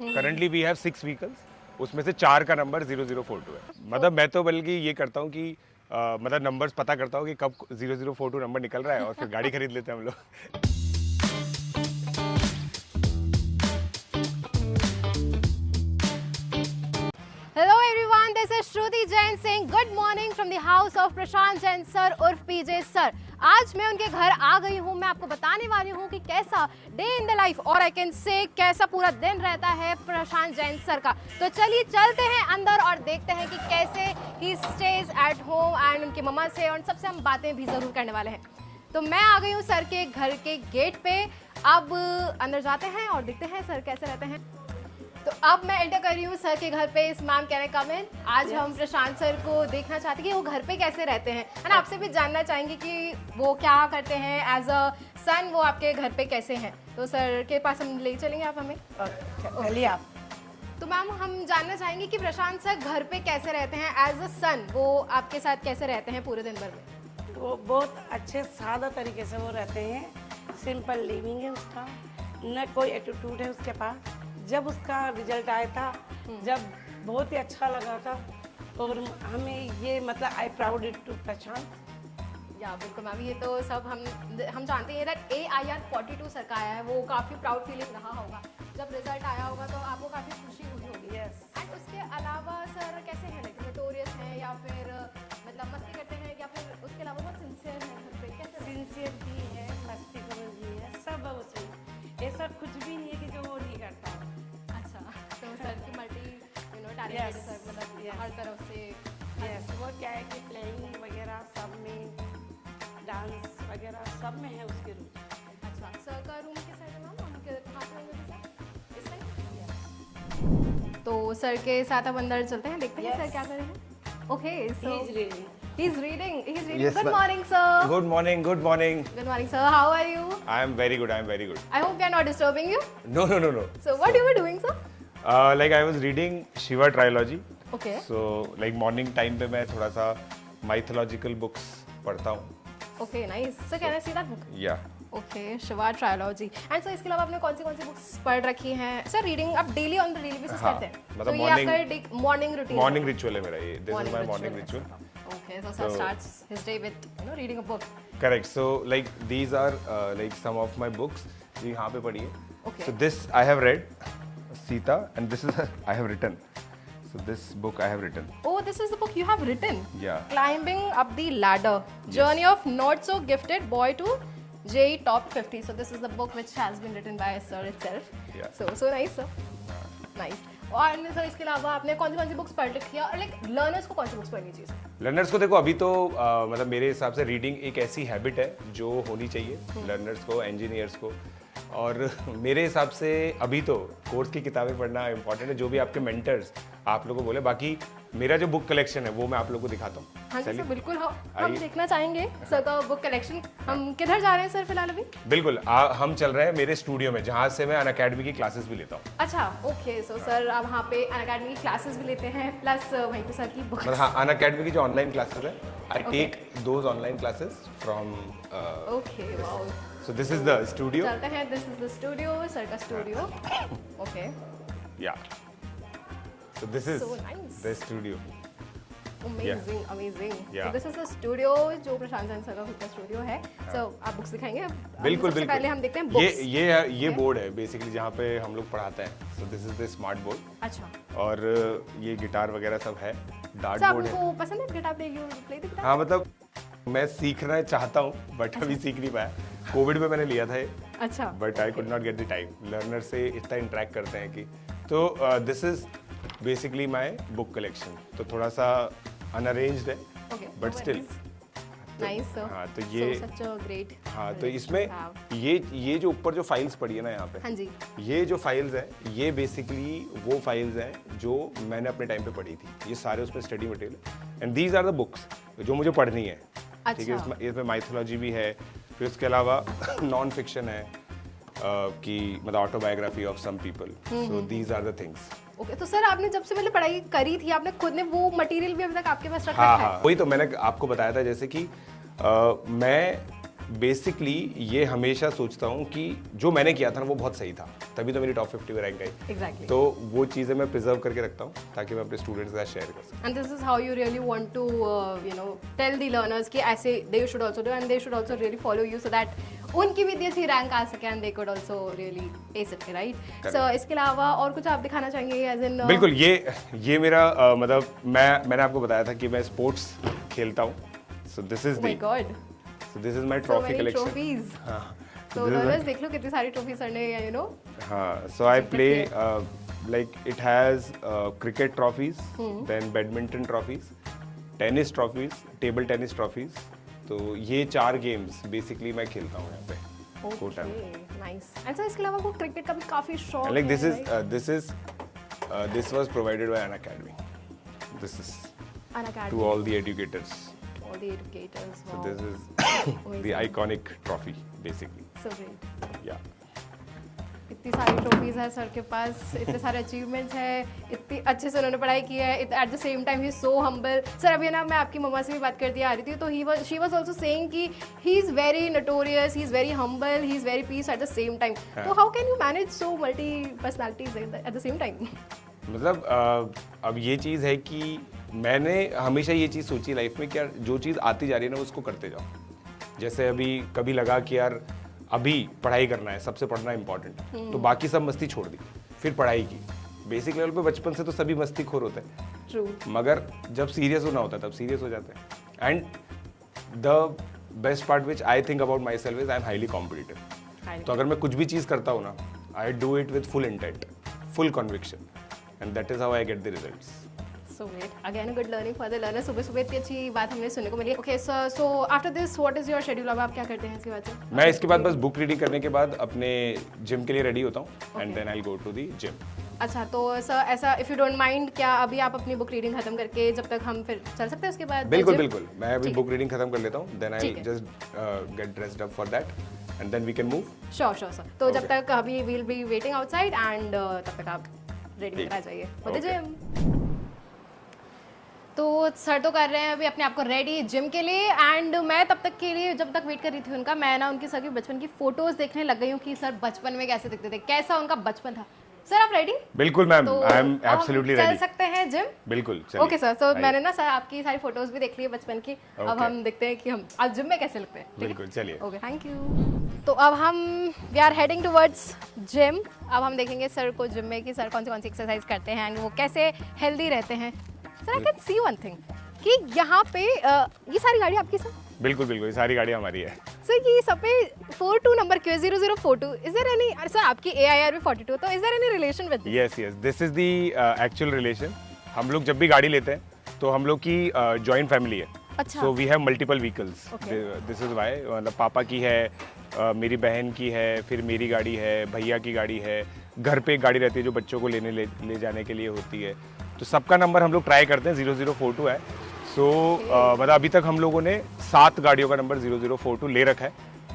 Currently we have 6 vehicles, उसमें से 4 का नंबर 0042 है। मतलब मैं तो बल्कि ये करता हूँ कि मतलब नंबर्स पता करता हूँ कि कब 0042 नंबर निकल रहा है और फिर गाड़ी खरीद लेते हैं हम लोग। Hello everyone, this is Shruti Jain saying good morning from the house of Prashant Jain sir उर्फ पीजे सर। आज मैं उनके घर आ गई हूँ। मैं आपको बताने वाली हूँ कि कैसा डे इन द लाइफ और आई कैन से कैसा पूरा दिन रहता है प्रशांत जैन सर का। तो चलिए चलते हैं अंदर और देखते हैं कि कैसे ही स्टेज एट होम एंड उनकी मम्मा से और सबसे हम बातें भी ज़रूर करने वाले हैं। तो मैं आ गई हूँ सर के घर के गेट पे। अब अंदर जाते हैं और देखते हैं सर कैसे रहते हैं। तो अब मैं एंटर कर रही हूँ सर के घर पे। इस मैम कैन आई कम इन? आज हम प्रशांत सर को देखना चाहते हैं कि वो घर पे कैसे रहते हैं, है ना। आपसे भी जानना चाहेंगे कि वो क्या करते हैं एज अ सन, वो आपके घर पे कैसे हैं। तो सर के पास हम ले चलेंगे आप हमें। चलिए आप। तो मैम हम जानना चाहेंगे कि प्रशांत सर घर पे कैसे रहते हैं एज अ सन, वो आपके साथ कैसे रहते हैं पूरे दिन भर में। वो बहुत अच्छे सादा तरीके से वो रहते हैं। सिंपल लिविंग है उसका, न कोई एटीट्यूड है उसके पास। जब उसका रिजल्ट आया था, जब बहुत ही अच्छा लगा था और हमें ये मतलब आई प्राउड इट टू प्रशांत। या बिल्कुल मैम, ये तो सब हम जानते हैं दैट AIR42 सर का आया है, वो काफ़ी प्राउड फीलिंग रहा होगा। जब रिजल्ट आया होगा तो आपको काफ़ी खुशी हुई होगी। यस। एंड उसके अलावा सर कैसे हैं, लाइक नोटोरियस हैं या फिर मतलब मस्ती करते हैं या फिर उसके अलावा बहुत सिंसियर हैं घर पे, कैसे? सिंसियर भी है, मस्ती करो भी है, सब है उसमें। ऐसा कुछ भी नहीं है कि जो वो नहीं करता। अच्छा, तो सर की मल्टी टैलेंटेड Yes. सर, मतलब Yes. हर तरफ से। यस, वो क्या है कि प्लेइंग वगैरह सब में, डांस वगैरह सब में है उसकी रुचि। अच्छा, सर का रूम किस साइड है मैम? हम कहाँ पे होंगे सर? इस साइड? तो सर के साथ अब अंदर चलते हैं, देखते हैं Yes. सर क्या कर रहे हैं। Okay, so He is reading. he's reading. Yes, Good ma'am. morning, sir. Good morning, good morning. Good morning, sir. How are you? I am very good, I am very good. I hope we are not disturbing you. No, no, no, no. So, what you were doing, sir? Like I was reading Shiva Trilogy. Okay. So like morning time पे मैं थोड़ा सा mythological books पढ़ता हूँ. Okay, nice. So, can I see that book? Yeah. Okay, Shiva Trilogy. And so, इसके अलावा आपने कौन सी बुक्स पढ़ रखी हैं? Sir, reading आप डेली ऑन डेली बेसिस हाँ, करते हैं? मतलब तो ये आपका मॉर्निंग रूटीन? Morning ritual है मेरा ये. This is my morning ritual. Okay, so sir starts his day with reading a book. Correct. So like these are like some of my books. जो यहाँ पे पढ़ी है. Okay. So this I have read, Sita, and this is I have written. So this book I have written. Oh, this is the book you have written. Yeah. Climbing up the ladder. Journey of not so gifted boy to JEE top 50. So this is the book which has been written by sir itself. Yeah. So nice, sir. Nice. और sir इसके अलावा आपने कौन सी books पढ़ रखी है और like learners को कौन सी बुक्स पढ़नी चाहिए सर? लर्नर्स को देखो अभी तो मतलब मेरे हिसाब से रीडिंग एक ऐसी हैबिट है जो होनी चाहिए लर्नर्स को, इंजीनियर्स को। और मेरे हिसाब से अभी तो कोर्स की किताबें पढ़ना इम्पोर्टेंट है, जो भी आपके मेंटर्स आप लोगों को बोले। बाकी मेरा जो बुक कलेक्शन है वो मैं आप लोगों को दिखाता हूँ। हाँ जी सर, चलिए। बिल्कुल हम आइए। देखना चाहेंगे सर का बुक कलेक्शन। हम किधर जा रहे हैं सर फिलहाल अभी? बिल्कुल हम चल रहे हैं मेरे स्टूडियो में, जहाँ से मैं अनअकैडमी की क्लासेस भी लेता हूँ। अच्छा, ओके। सो सर आप वहाँ पे अनअकैडमी की क्लासेस भी लेते हैं प्लस वहीं पे सर की बुक। मतलब हाँ, अनअकैडमी की जो ऑनलाइन क्लासेस है, I take those online classes from. Okay, wow. So this is the studio. चलते हैं, this is the studio, sir का studio. Okay, yeah so this is So nice. The studio. Amazing amazing. Yeah. This is the studio जो Prashant Jain sir का खुद का studio है। सो आप books दिखाएंगे? बिल्कुल सबसे बिल्कुल। पहले हम देखते हैं बुक्स। ये बोर्ड है बेसिकली जहाँ पे हम लोग पढ़ाते हैं। सो this is the smart board. अच्छा, और ये गिटार वगैरह सब है, डार्ट सर बोर्ड है। आपको पसंद है guitar play? You play the guitar? हाँ मतलब मैं सीखना चाहता हूँ बट अभी सीख नहीं पाया। कोविड में मैंने लिया था ये, अच्छा, but I could not get the time. Learner से इतना इंटरेक्ट करते हैं कि तो this is basically my book collection. तो थोड़ा सा अनअरेंज्ड है okay, but still. Nice sir. हाँ तो ये सच अ ग्रेट। हाँ तो इसमें ये जो ऊपर जो फाइल्स पड़ी है ना यहाँ पे, हाँ जी। ये जो फाइल्स हैं ये बेसिकली वो फाइल्स हैं जो मैंने अपने टाइम पे पढ़ी थी। ये सारे उसमें study material and these are the books जो मुझे पढ़नी है। ठीक है, अच्छा। इसमें माइथोलॉजी भी है, फिर उसके अलावा नॉन फिक्शन है कि मतलब autobiography of some people. So these are the things. Okay, तो सर आपने जब से मतलब पढ़ाई करी थी, आपने खुद ने वो मटेरियल भी अभी तक आपके पास रखा हाँ है? हाँ, वही तो मैंने आपको बताया था जैसे कि मैं बेसिकली ये हमेशा सोचता हूँ कि जो मैंने किया था ना वो बहुत सही था, तभी तो मेरी टॉप 50 में रैंक आई। Exactly. तो वो चीज़ें मैं प्रिजर्व करके रखता हूँ ताकि मैं अपने स्टूडेंट्स के साथ शेयर कर सकूँ। And this is how you really want to, tell the learners कि ऐसे they should also do and they should also really follow you so that उनकी भी अच्छी रैंक आ सके and they could also really ace it, right? So इसके अलावा और कुछ आप दिखाना चाहेंगे as in? बिल्कुल, ये मेरा मतलब मैंने आपको बताया था कि मैं स्पोर्ट्स खेलता हूँ। सो this is Oh my God. So this is my So trophy many collection. trophies. हाँ, So learners देख लो कितनी सारी trophies सर ने हाँ, so I play like it has cricket trophies, then badminton trophies, tennis trophies, table tennis trophies. तो ये 4 games basically मैं खेलता हूँ यहाँ पे कोटा में। नाइस। एंड सर इसके अलावा वो क्रिकेट का भी काफी शौक And like है, this was provided by an academy. This is An academy. to all the educators. All the educators. So Wow. this is the iconic trophy basically. So great. Yeah. इतनी सारी trophies है sir के पास, इतने सारे achievements हैं, इतनी अच्छे से उन्होंने पढ़ाई की है, eight the same time he is so humble. Sir अभी ना मैं आपकी मम्मा से भी बात करती आ रही थी, तो शी वाज आल्सो सेइंग कि he is very notorious, he is very humble, he is very peace at the same time. तो how can you manage so multi personalities at the same time? मतलब अब ये चीज़ है कि मैंने हमेशा ये चीज़ सोची लाइफ में कि यार जो चीज़ आती जा रही है ना उसको करते जाओ। जैसे अभी कभी लगा कि यार अभी पढ़ाई करना है, सबसे पढ़ना इम्पोर्टेंट, तो बाकी सब मस्ती छोड़ दी, फिर पढ़ाई की। बेसिक लेवल पे बचपन से तो सभी मस्ती खोर होते हैं, ट्रू, मगर जब सीरियस होना होता है तब सीरियस हो जाते हैं। And the best part which I think about my self is I am highly competitive. तो अगर मैं कुछ भी चीज़ करता हूँ ना, I do it with full intent, full conviction, and that is how I get the results. So great. Again, a good learning for the learner. सुबह इतनी अच्छी बात हमने सुनने को मिली। Okay, so after this, what is your schedule? अब आप क्या करते हैं इसके बाद से? मैं इसके बाद बस बुक रीडिंग करने के बाद अपने जिम के लिए रेडी होता हूँ and then I go to the gym. अच्छा, तो सर ऐसा इफ़ यू डोंट माइंड, क्या अभी आप अपनी बुक रीडिंग खत्म करके जब तक हम फिर चल सकते हैं उसके बाद? बिल्कुल gym? बिल्कुल, मैं अभी बुक रीडिंग खत्म कर लेता हूँ, देन आई ठीक है। Just get dressed up for that and then we can move. Sure sir. तो जब Okay. तक अभी we'll be waiting outside and तब तक आप रेडी ठीक। होकर आ जाइए फॉर द Okay. जिम। तो सर तो कर रहे हैं अभी अपने आप को रेडी जिम के लिए, एंड मैं तब तक के लिए जब तक वेट कर रही थी उनका, मैं ना उनकी सर की बचपन की फोटोज देखने लग गई हूँ कि सर बचपन में कैसे दिखते थे, कैसा उनका बचपन था। सर आप रेडी? बिल्कुल मैम, तो आई एम अब हम एब्सोल्युटली चल रेडी। सकते हैं जिम? बिल्कुल चलिए। ओके सर, तो आइए। मैंने ना सर आपकी सारी फोटोज भी देख ली है बचपन की। अब Okay. हम देखते हैं कि हम आज जिम में कैसे लगते हैं। ठीक है? बिल्कुल चलिए। Okay, thank you. तो अब हम we are heading towards gym. अब हम देखेंगे सर को जिम में कि सर कौन सी एक्सरसाइज करते हैं एंड वो कैसे हेल्दी रहते हैं। Sir I can see one thing कि यहाँ पे ये सारी गाड़ी आपकी सर? बिल्कुल बिल्कुल, ये सारी गाड़ी हमारी है। सर ये सब पे 42 नंबर क्यों है? 0042 इज देयर एनी? सर आपकी AIR भी 42, तो is there any relation with? Yes yes, this is the actual relation. हम लोग जब भी गाड़ी लेते हैं तो हम लोग की जॉइंट फैमिली है। अच्छा। So we have multiple vehicles. Okay. This is why, मतलब पापा की है, मेरी बहन की है, फिर मेरी गाड़ी है, भैया की गाड़ी है, घर पे एक गाड़ी रहती है जो बच्चों को ले जाने के लिए होती है। तो सबका नंबर हम लोग ट्राई करते हैं, 0042 है। सो मतलब अभी तक हम लोगों ने 7 गाड़ियों का नंबर 0042 ले रखा है,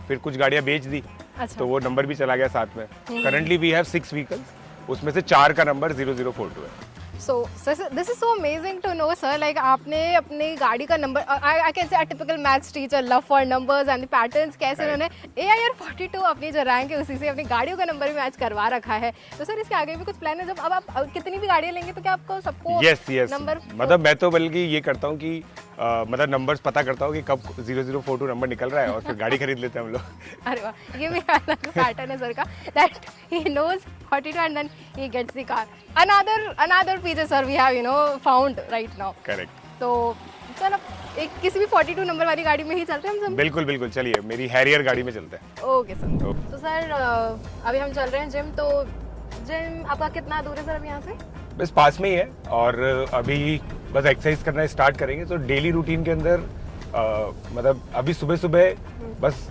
फिर कुछ गाड़ियाँ बेच दी। अच्छा। तो वो नंबर भी चला गया साथ में। करंटली वी हैव 6 व्हीकल्स, उसमें से 4 का नंबर 0042 है। So this is so amazing to know, sir. Like आपने अपनी गाड़ी का number, I can say a typical maths teacher love for numbers and the patterns, कैसे Right. उन्होंने AIR 42 अपनी जो रैंक है उसी से अपनी गाड़ियों का नंबर भी मैच करवा रखा है। तो सर इसके आगे भी कुछ प्लान है? जब अब आप कितनी भी गाड़ियाँ लेंगे तो क्या आपको सबको यस यस, नंबर? मतलब मैं तो बल्कि ये करता हूँ कि मतलब नंबर्स पता करता हूँ कि कब 0042 नंबर निकल रहा है और फिर गाड़ी खरीद लेते हैं हम लोग। अरे वाह, ये भी अलग पैटर्न है सर का, that he knows 42 and then he gets the car. Another feature sir we have found right now. Correct. तो सर अब एक किसी भी 42 नंबर वाली गाड़ी में ही चलते हैं हम सब? बिल्कुल बिल्कुल, चलिए मेरी हैरियर गाड़ी में चलते हैं। Okay sir. Okay. तो सर अभी हम चल रहे हैं जिम, तो जिम आपका कितना दूर है सर अभी यहाँ से? बस पास में ही है, और अभी बस एक्सरसाइज करना स्टार्ट करेंगे। तो डेली रूटीन के अंदर मतलब अभी सुबह सुबह बस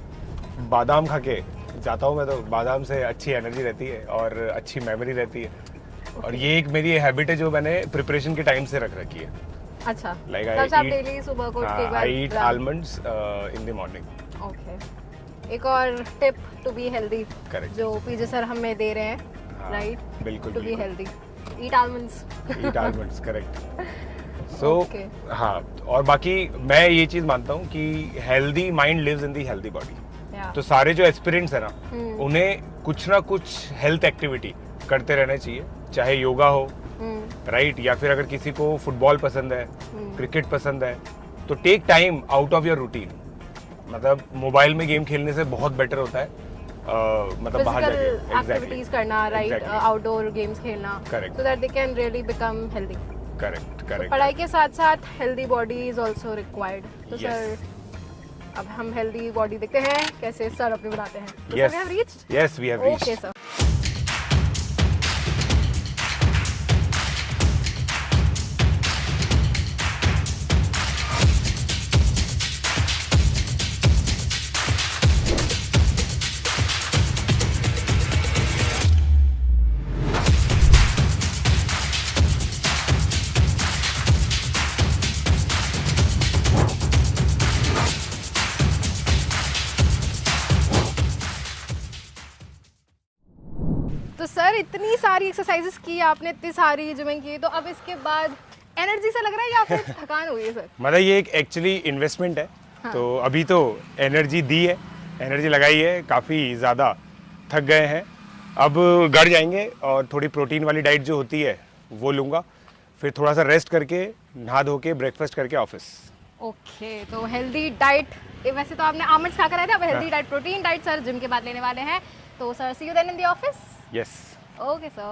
बादाम खा के जाता हूँ मैं, तो बादाम से अच्छी एनर्जी रहती है और अच्छी मेमोरी रहती है। और ये एक मेरी हैबिट है जो मैंने प्रिपरेशन के टाइम से रख रखी है। अच्छा, Like तब से आप डेली सुबह को उठ के एक बार I eat almonds in the morning. Okay. एक और tip to be healthy Correct. जो पीजे सर हमें दे रहे हैं, हाँ, राइट? बिल्कुल, टू बी बिल्कुल। हेल्दी, ईट आलमंड्स। ईट आलमंड्स, करेक्ट। सो Okay. हाँ, और बाकी मैं ये चीज़ मानता हूँ कि healthy mind lives in the healthy body. तो सारे जो एस्पिरेंट्स है ना, उन्हें कुछ ना कुछ हेल्थ एक्टिविटी करते रहना चाहिए, चाहे योगा हो, राइट, या फिर अगर किसी को फुटबॉल पसंद है, क्रिकेट पसंद है, तो take time out of your routine. मतलब मोबाइल में गेम खेलने से बहुत बेटर होता है मतलब बाहर जाके एक्टिविटीज करना, राइट, आउटडोर गेम्स खेलना, so that they can really become healthy. Correct. पढ़ाई के साथ साथ healthy body is also required. तो सर अब हम हेल्दी बॉडी देखते हैं कैसे सर अपने बनाते हैं। तो Yes. Sir, we have reached? Yes, we have reached. Okay, sir. तो सर इतनी सारी एक्सरसाइजेस की आपने, इतनी सारी जिमिंग की, तो अब इसके बाद एनर्जी से लग रहा है या फिर थकान हुई है सर? मतलब ये एक एक्चुअली इन्वेस्टमेंट है। हाँ। तो अभी तो एनर्जी दी है, एनर्जी लगाई है, काफ़ी ज़्यादा थक गए हैं। अब घर जाएंगे और थोड़ी प्रोटीन वाली डाइट जो होती है वो लूँगा, फिर थोड़ा सा रेस्ट करके नहा धो के ब्रेकफास्ट करके ऑफिस। ओके, तो हेल्दी डाइट, वैसे तो आपने आमंड्स खा कर आए थे, अब healthy diet, protein diet sir gym के बाद लेने वाले हैं। तो sir see you then in the office. Yes. Okay sir.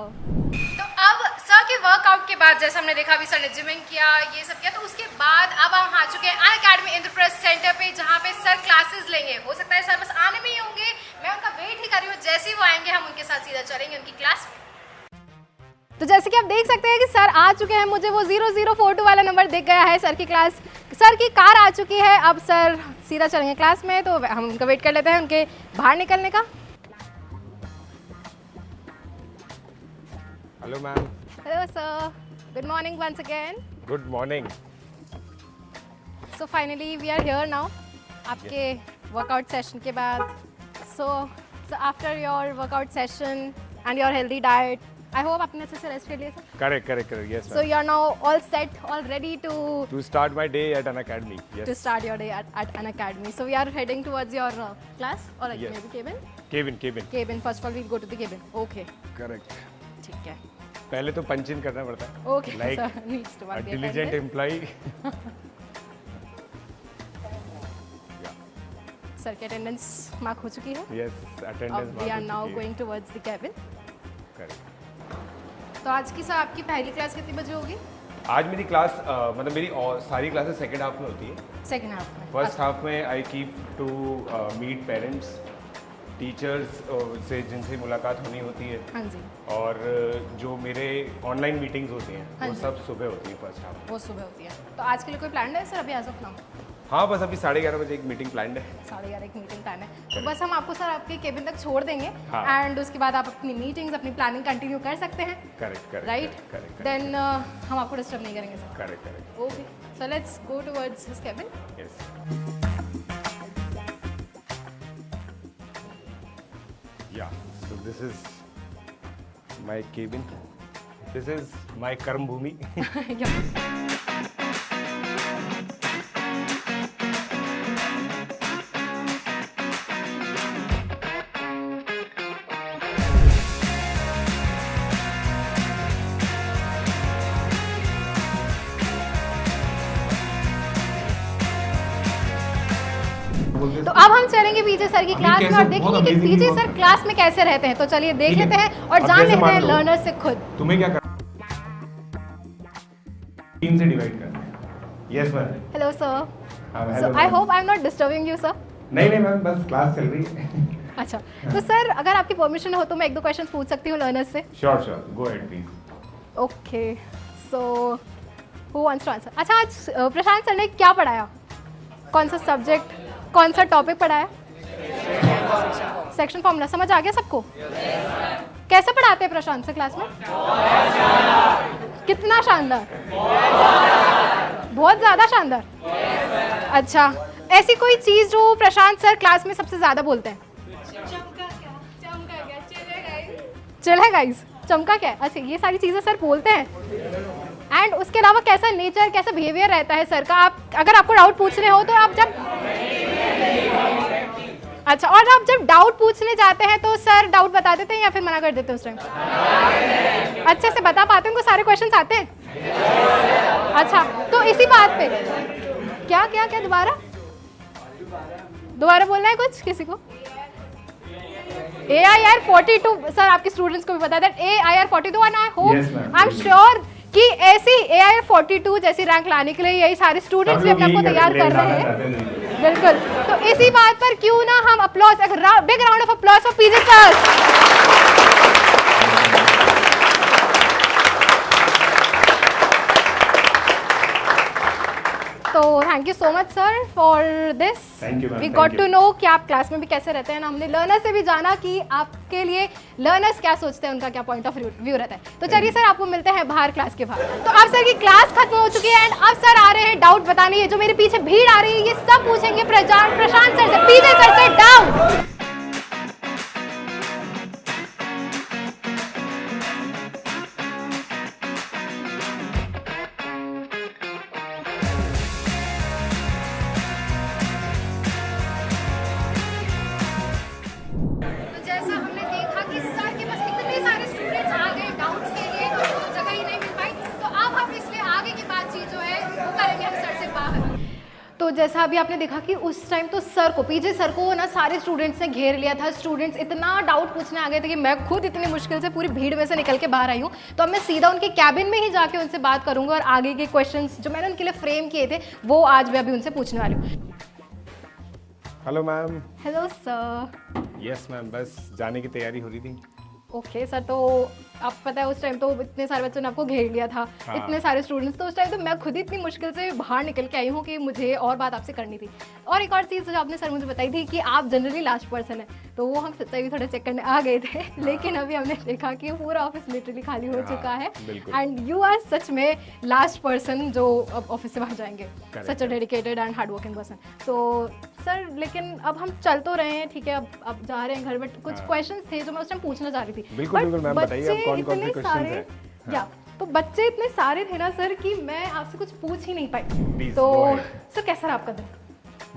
तो अब सर के वर्कआउट के बाद, जैसे हमने देखा अभी सर ने जिमिंग किया, ये सब किया, तो उसके बाद अब हम आ चुके हैं अनअकैडमी इंद्रप्रस्थ सेंटर पे, जहाँ पे सर क्लासेस लेंगे। हो सकता है सर बस आने में ही होंगे, मैं उनका वेट ही कर रही हूँ, जैसे ही वो आएंगे हम उनके साथ सीधा चलेंगे उनकी क्लास में। तो जैसे कि आप देख सकते हैं कि सर आ चुके हैं, मुझे वो 0042 वाला नंबर दिख गया है, सर की क्लास, सर की कार आ चुकी है। अब सर सीधा चलेंगे क्लास में, तो हम उनका वेट कर लेते हैं उनके बाहर निकलने का। Hello ma'am. Hello sir, good morning once again. Good morning. So finally we are here now आपके वर्कआउट सेशन के बाद। So after your workout session and your healthy diet, I hope आपने अच्छे से रेस्ट कर लिया sir. Correct, yes. So you are now all set, all ready to start my day at an academy. Yes, to start your day at an academy. So we are heading towards your class और may be cabin. First of all we go to the cabin. Okay, correct, ठीक है। पहले तो punch in करना पड़ता है। Okay, like sir needs to be diligent employ. Sir की attendance mark हो चुकी है। Yes, attendance we are now going towards the cabin. Correct. तो आज की सर आपकी पहली क्लास कितनी बजे होगी? आज मेरी क्लास मतलब मेरी और सारी क्लासेस सेकंड हाफ में होती है। सेकंड हाफ में। फर्स्ट हाफ में I keep to meet parents, teachers से जिनसे मुलाकात होनी होती है। हाँ जी। और जो मेरे ऑनलाइन मीटिंग्स होती हैं हाँ वो जी। सब सुबह होती है फर्स्ट हाफ। वो सुबह होती है। तो आज के लिए कोई प्लान है सर अभी एज ऑफ नाउ? हाँ, बस अभी 11:30 बजे एक मीटिंग प्लान है। 11:30 एक मीटिंग प्लान है, तो बस हम आपको सर आपके केबिन तक छोड़ देंगे। हाँ। एंड उसके बाद आप अपनी मीटिंग्स, अपनी प्लानिंग कंटिन्यू कर सकते हैं। करेक्ट, राइट, देन हम आपको डिस्टर्ब नहीं करेंगे sir. Correct. Okay, so let's go towards his cabin. Yes. Ya, so this is my cabin, this is my कर्म भूमि। तो अब हम चलेंगे पीछे सर की क्लास में और देखेंगे कि पीछे सर क्लास में कैसे रहते हैं। तो चलिए देख लेते हैं और जान लेते हैं लर्नर से खुद। तुम्हें क्या करना, टीम से डिवाइड करना है। Yes ma'am. हेलो सर, हाँ, so I hope I am not disturbing you sir. नहीं मैम, बस क्लास चल रही है। अच्छा, तो सर अगर आपकी परमिशन हो तो मैं 1-2 क्वेश्चन पूछ सकती हूँ लर्नर्स से? Sure, go ahead please. Okay, so who wants to answer? अच्छा, आज प्रशांत सर ने क्या पढ़ाया? कौन सा सब्जेक्ट, कौन सा टॉपिक पढ़ाया? Section formula. समझ आ गया सबको? कैसे पढ़ाते हैं प्रशांत सर क्लास में? कितना शानदार? बहुत ज़्यादा शानदार। अच्छा, ऐसी कोई चीज़ जो प्रशांत सर क्लास में सबसे ज़्यादा बोलते हैं? चले गाइस, चमका क्या है? अच्छा, ये सारी चीज़ें सर बोलते हैं। एंड उसके अलावा कैसा नेचर, कैसा बिहेवियर रहता है सर का? आप अगर आपको डाउट पूछने हो तो आप जब अच्छा, और आप जब डाउट पूछने जाते हैं तो सर डाउट बता देते हैं या फिर मना कर देते हैं उस टाइम? अच्छे से बता पाते हैं, उनको सारे क्वेश्चंस आते हैं? अच्छा, तो इसी बात पे क्या क्या क्या दोबारा बोलना है कुछ किसी को? AIR 42 सर आपके स्टूडेंट्स को भी पता है AIR 42 and I hope I am sure कि ऐसी AIR 42 जैसी रैंक लाने के लिए यही सारे स्टूडेंट्स भी अपने आप को तैयार कर रहे हैं। बिल्कुल, तो इसी बात पर क्यों ना हम applause, big round of applause for PJ sir. तो thank you so much sir for this. Thank you, ma'am. We Thank got you. To know कि आप क्लास में भी कैसे रहते हैं ना, हमने लर्नर से भी जाना कि आपके लिए लर्नर्स क्या सोचते हैं, उनका क्या पॉइंट ऑफ व्यू रहता है। तो चलिए सर आपको मिलते हैं बाहर क्लास के बाहर। तो अब सर की क्लास खत्म हो चुकी है एंड अब सर आ रहे हैं डाउट बताने। ये जो मेरे पीछे भीड़ आ रही है ये सब पूछेंगे प्रशांत सर से, पीजे सर से डाउट। तो जैसा हमने देखा कि सर के पास इतने सारे स्टूडेंट्स आ गए डाउट्स के लिए तो जगह ही नहीं मिल पाई, तो अब हम इसलिए आगे की बातचीत जो है वो करेंगे हम सर से बाहर। तो जैसा अभी आपने देखा कि उस टाइम तो सर को, पीजे सर को ना सारे स्टूडेंट्स ने घेर लिया था। स्टूडेंट्स इतना डाउट पूछने आ गए थे कि मैं खुद इतनी मुश्किल से पूरी भीड़ में से निकल के बाहर आई हूँ। तो अब मैं सीधा उनके कैबिन में ही जाके उनसे बात करूँगा और आगे के क्वेश्चंस जो मैंने उनके लिए फ्रेम किए थे वो आज मैं अभी उनसे पूछने वाली हूँ। Hello ma'am. Hello sir. Yes ma'am, बस जाने की तैयारी हो रही थी। ओके सर, तो आप पता है उस टाइम तो इतने सारे बच्चों ने आपको घेर लिया था। हाँ। इतने सारे स्टूडेंट्स, तो उस टाइम तो मैं खुद ही इतनी मुश्किल से बाहर निकल के आई हूँ कि मुझे और बात आपसे करनी थी। और एक और चीज़ जो आपने सर मुझे बताई थी कि आप जनरली लास्ट पर्सन है, तो वो हम सच्चाई भी थोड़ा चेक करने आ गए थे। लेकिन अभी हमने देखा कि पूरा ऑफिस लिटरली खाली हो चुका है एंड यू आर सच में लास्ट पर्सन जो अब ऑफिस से बाहर जाएंगे, such a dedicated and hard working person. So sir लेकिन अब हम चल तो रहे हैं, ठीक है, अब जा रहे हैं घर, बट कुछ क्वेश्चंस थे जो मैं उस टाइम पूछना चाह रही थी। बिल्कुल बिल्कुल मैम, बताइए अब कौन कौन से क्वेश्चंस हैं? या तो बच्चे इतने सारे थे ना सर कि मैं आपसे कुछ पूछ ही नहीं पाई। Please, तो go ahead. सर कैसा रहा आपका दिन?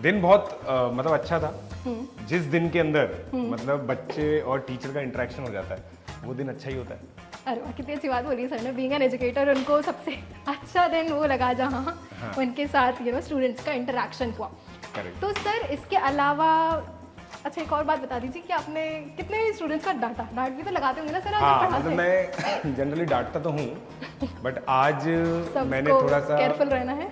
दिन बहुत मतलब अच्छा था। जिस दिन के अंदर मतलब बच्चे और टीचर का इंटरेक्शन हो जाता है वो दिन अच्छा ही होता है। अरे वाह, कितनी अच्छी बात बोली सर ने। बीइंग एन एजुकेटर उनको सबसे अच्छा दिन वो लगा जहाँ उनके साथ स्टूडेंट्स का इंटरेक्शन हुआ। करेक्ट। तो सर इसके अलावा अच्छा एक और बात बता दीजिए कि आपने कितने स्टूडेंट्स का डांट भी तो लगाते होंगे ना सर आप जब हाँ, पढ़ाते मतलब हैं? मैं जनरली डांटता तो हूँ बट आज मैंने सबको थोड़ा सा केयरफुल रहना है।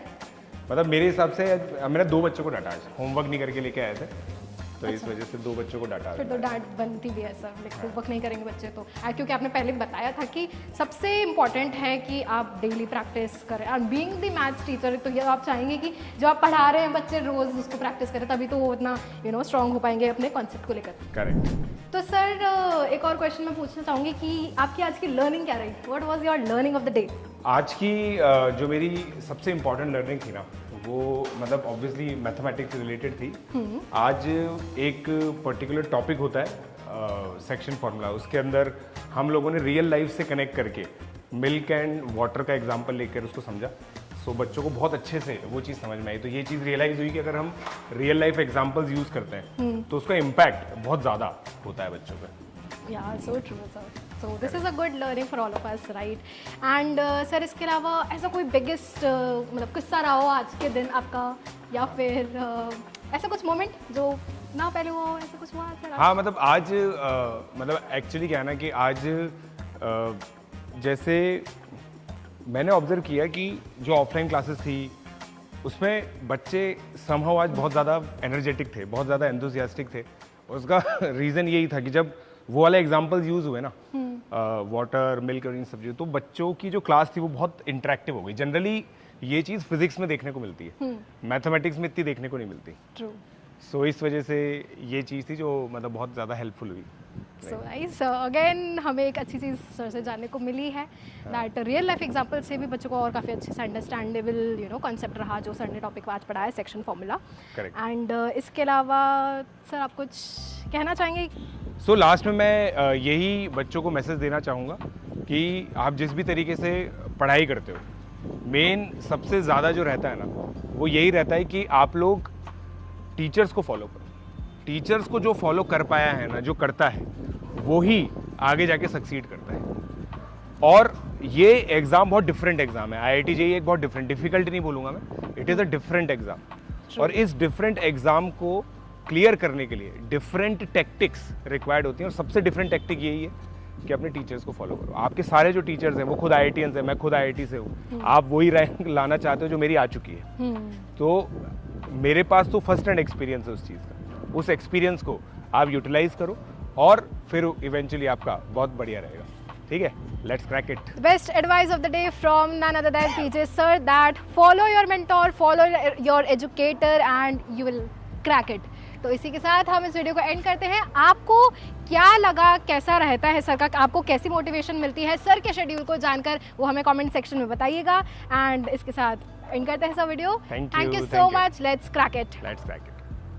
मतलब मेरे हिसाब से मैंने 2 बच्चों को डांटा आज, होमवर्क नहीं करके लेके आए थे तो इस वजह से 2 बच्चों को डांटा। फिर तो डांट बनती भी है सर, लेकिन होमवर्क नहीं करेंगे बच्चे तो। क्योंकि आपने पहले बताया था कि सबसे इम्पॉर्टेंट है कि आप डेली प्रैक्टिस करें। And being the maths teacher तो ये आप चाहेंगे कि जो आप पढ़ा रहे हैं बच्चे रोज़ उसको प्रैक्टिस करें, तभी तो वो इतना स्ट्रॉन्ग हो पाएंगे अपने कॉन्सेप्ट को लेकर। करेक्ट। तो सर एक और क्वेश्चन मैं पूछना चाहूँगी कि आपकी आज की लर्निंग क्या रही? What was your learning of the day? आज की जो मेरी सबसे इम्पॉर्टेंट लर्निंग थी ना वो मतलब ऑब्वियसली मैथमेटिक्स से रिलेटेड थी। आज एक पर्टिकुलर टॉपिक होता है सेक्शन फार्मूला, उसके अंदर हम लोगों ने रियल लाइफ से कनेक्ट करके मिल्क एंड वाटर का एग्जांपल लेकर उसको समझा। सो बच्चों को बहुत अच्छे से वो चीज़ समझ में आई। तो ये चीज़ रियलाइज़ हुई कि अगर हम रियल लाइफ एग्जांपल्स यूज़ करते हैं तो उसका इम्पैक्ट बहुत ज़्यादा होता है बच्चों पर। Yeah, so true, sir. So this is a good learning for all of us, right? And sir इसके अलावा ऐसा कोई बिगेस्ट मतलब किस्सा रहा हो आज के दिन आपका, या फिर ऐसा कुछ मोमेंट जो ना पहले हुआ हो, ऐसा कुछ हुआ सर? हाँ मतलब आज मतलब एक्चुअली क्या है ना कि आज जैसे मैंने ऑब्जर्व किया कि जो ऑफलाइन क्लासेस थी उसमें बच्चे समहाउ आज बहुत ज़्यादा एनर्जेटिक थे, बहुत ज़्यादा एंथुसियास्टिक थे। उसका रीज़न यही था कि जब वो वाले एग्जाम्पल्स यूज़ हुए ना वाटर मिल्क और इन सब चीज़ों, तो बच्चों की जो क्लास थी वो बहुत इंटरेक्टिव हो गई। जनरली ये चीज़ फिजिक्स में देखने को मिलती है, मैथमेटिक्स में इतनी देखने को नहीं मिलती। ट्रू। सो इस वजह से ये चीज़ थी जो मतलब बहुत ज़्यादा हेल्पफुल हुई। So nice. अगेन हमें एक अच्छी चीज़ सर से जानने को मिली है दैट रियल लाइफ एग्जांपल से भी बच्चों को और काफ़ी अच्छे से अंडरस्टैंडेबल कॉन्सेप्ट रहा जो सर ने टॉपिक आज पढ़ाया, सेक्शन फार्मूला। करेक्ट। एंड इसके अलावा सर आप कुछ कहना चाहेंगे? सो लास्ट में मैं यही बच्चों को मैसेज देना चाहूँगा कि आप जिस भी तरीके से पढ़ाई करते हो, मेन सबसे ज़्यादा जो रहता है ना वो यही रहता है कि आप लोग टीचर्स को फॉलो करो। टीचर्स को जो फॉलो कर पाया है ना, जो करता है वो ही आगे जाके सक्सीड करता है। और ये एग्ज़ाम बहुत डिफरेंट एग्ज़ाम है, IIT JEE एक बहुत डिफरेंट, डिफिकल्ट नहीं बोलूँगा मैं, it is a different exam. और इस डिफरेंट एग्ज़ाम को क्लियर करने के लिए डिफरेंट टैक्टिक्स रिक्वायर्ड होती हैं, और सबसे डिफरेंट टैक्टिक यही है कि अपने टीचर्स को फॉलो करो। आपके सारे जो टीचर्स हैं वो खुद IITians हैं, मैं खुद IIT से हूँ, आप वही रैंक लाना चाहते हो जो मेरी आ चुकी है। तो मेरे पास तो फर्स्ट हैंड एक्सपीरियंस है उस चीज़ का, उस एक्सपीरियंस को आप यूटिलाइज करो और फिर इवेंचुअली आपका बहुत बढ़िया रहेगा। ठीक है, let's crack it. The best advice of the day from none other than PJ sir, that follow your mentor, follow your educator and you will crack it. तो इसी के साथ हम इस वीडियो को एंड करते हैं। आपको क्या लगा, कैसा रहता है सर का, आपको कैसी मोटिवेशन मिलती है सर के शेड्यूल को जानकर, वो हमें कमेंट सेक्शन में बताइएगा। एंड इसके साथ एंड करते हैं sir video. Thank thank you, you thank so you. Much, let's crack it. Let's crack it.